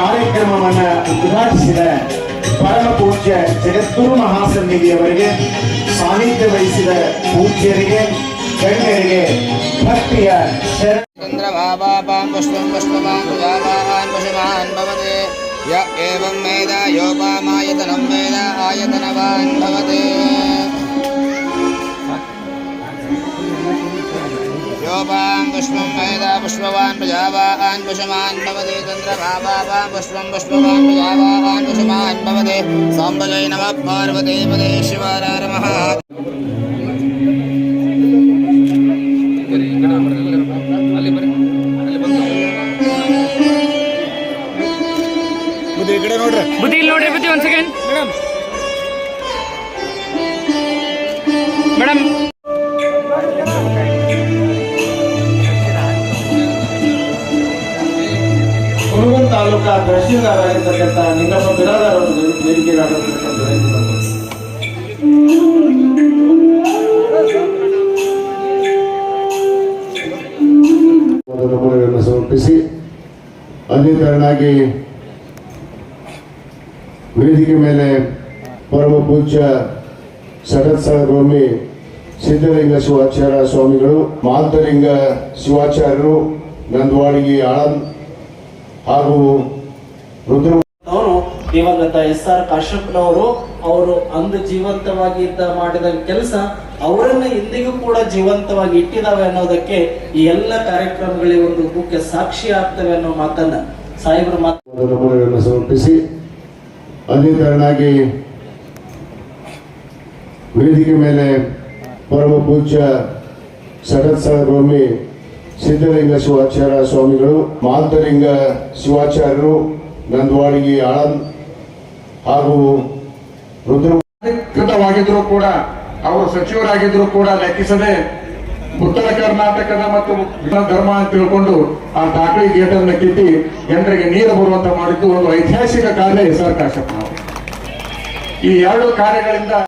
ಕಾರ್ಯಕ್ರಮವನ್ನು ಉದ್ಘಾಟಿಸಿದ ಪರಮ ಪೂಜ್ಯ ಜಗದ್ಗುರು ಮಹಾಸನ್ನಿಧಿಯವರಿಗೆ, ಸಾನ್ನಿಧ್ಯ ವಹಿಸಿದ ಪೂಜ್ಯರಿಗೆ, ಗಣ್ಯರಿಗೆ ಭಕ್ತಿಯ ಯ ಏವಂ ವೇದ ಯೋಪಾಮಾಯತನಂ ವೇದ ಆಯತನವಾನ್ ಭವತಿ ಯೋಪಾಂ ಪುಷ್ಪಂ ವೇದ ಪುಷ್ಪವಾನ್ ಪ್ರಜಾವಾನ್ ಪುಷ್ಪಮಾನ್ ಭವತಿ ಚಂದ್ರಭಾವಾಂ ಪುಷ್ಪಂ ಪುಷ್ಪವಾನ್ ಪ್ರಜಾವಾನ್ ಪುಷ್ಪಮಾನ್ ಭವತಿ ಸಾಂಬಜೈ ನಮಃ ಪಾರ್ವತೀ ಪದೇ ಶಿವಾರ ಮಹಾ ಬುದ್ಧಿ ಇಲ್ಲಿ ನೋಡ್ರಿ ಬುದ್ಧಿ 1 ಸೆಕೆಂಡ್ ಮೇಡಮ್ ಹುಣಗುಂದ ತಾಲೂಕಾ ತಹಶೀಲ್ದಾರ್ ಆಗಿರ್ತಕ್ಕಂಥ ನಿಂಗಪ್ಪ ಬಿರಾದಾರ್ ಅವರು ವೇದಿಕೆಗೆ ನಮನಗಳನ್ನು ಸಮರ್ಪಿಸಿ ಅದೇ ತರನಾಗಿ ವೇದಿಕೆ ಮೇಲೆ ಪರಮ ಪೂಜ್ಯ ಸಡತ್ಸಳ ಗೋಮಿ ಸಿದ್ಧಲಿಂಗ ಶಿವಾಚಾರ್ಯ ಸ್ವಾಮಿಗಳು, ಮಾಲ್ತಲಿಂಗ ಶಿವಾಚಾರ್ಯರು, ನಂದವಾಡಿಗೆ ಆಳಂದ್ ಹಾಗೂ ರುದ್ರ ದಿವಂಗತ SR ಕಾಶ್ಯಪ್ನವರು ಅವರು ಅಂದು ಜೀವಂತವಾಗಿ ಮಾಡಿದ ಕೆಲಸ ಅವರನ್ನ ಇಂದಿಗೂ ಕೂಡ ಜೀವಂತವಾಗಿ ಇಟ್ಟಿದಾವೆ ಅನ್ನೋದಕ್ಕೆ ಈ ಎಲ್ಲ ಕಾರ್ಯಕ್ರಮಗಳಿಗೆ ಒಂದು ಮುಖ್ಯ ಸಾಕ್ಷಿ ಆಗ್ತವೆ ಅನ್ನೋ ಮಾತನ್ನ ಸಾಹೇಬರು ನಮನಗಳನ್ನು ಸಮರ್ಪಿಸಿ ಅದೇ ತರನಾಗಿ ವೇದಿಕೆ ಮೇಲೆ ಪರಮ ಪೂಜ್ಯ ಸಡತ್ಸಳ ಗೋಮಿ ಸಿದ್ಧಲಿಂಗ ಶಿವಾಚಾರ್ಯ ಸ್ವಾಮಿಗಳು, ಮಾಲ್ತಲಿಂಗ ಶಿವಾಚಾರ್ಯರು, ನಂದವಾಡಿಗೆ ಆಳಂದ್ ಹಾಗೂ ರುದ್ರವಾಗಿದ್ರು ಕೂಡ, ಅವರು ಸಚಿವರಾಗಿದ್ರು ಕೂಡ ಲೆಕ್ಕಿಸದೆ ಉತ್ತರ ಕರ್ನಾಟಕದ ಮತ್ತು ಧರ್ಮ ಅಂತ ತಿಳ್ಕೊಂಡು ಆ ದಾಖಲೆ ಗೇಟ್ ಅನ್ನು ಕಿತ್ತಿ ಜನರಿಗೆ ನೀರು ಬರುವಂತ ಮಾಡಿದ್ದು ಒಂದು ಐತಿಹಾಸಿಕ ಕಾರ್ಯ SR ಕಾಶ್ಯಪ್ನವರು. ಈ ಎರಡು ಕಾರ್ಯಗಳಿಂದ